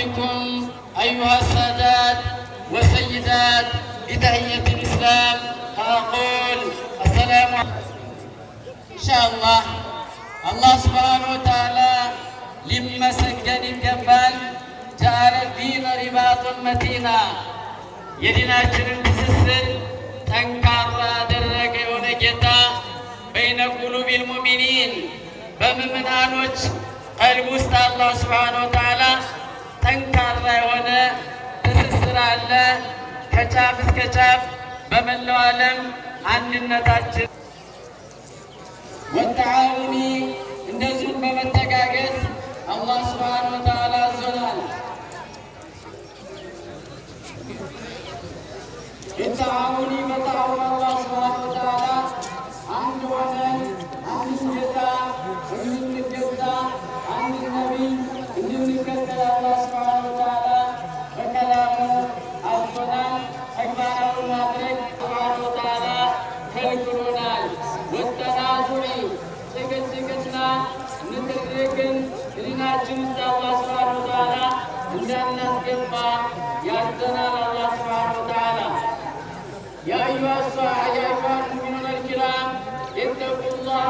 أحييكم أيها السادات والسيدات بتحية الإسلام أقول السلام عليكم. إن شاء الله الله سبحانه وتعالى لما سجد الجبال جعل الدين رباطا متينا የዲናችንን ትስስር ጠንካራ ያደረገ የሆነ ጌታ በይነ ቁሉቢል ሙእሚኒን በምእመናኖች ቀልብ ውስጥ አላህ ሱብሓነሁ ወተዓላ ጠንካራ የሆነ ትስስር አለ። ከጫፍ እስከ ጫፍ በመላው ዓለም አንድነታችን ወተዓውኒ እንደዚሁም በመተጋገዝ አላህ ሱብሓነሁ ወተዓላ አዞናል። التعاون بتعاون الله سبحانه وتعالى عند وزن عند الجزاء ومن الجزاء عند النبي ومن كتر الله سبحانه وتعالى وكلامه الصلاة أكبر المدرك سبحانه وتعالى كالكرونا والتنازع سكتنا نتركن لنا جمس الله سبحانه وتعالى عندنا نسكبا يأذنا الله سبحانه وتعالى. يا أيها المؤمنون الكرام اتقوا الله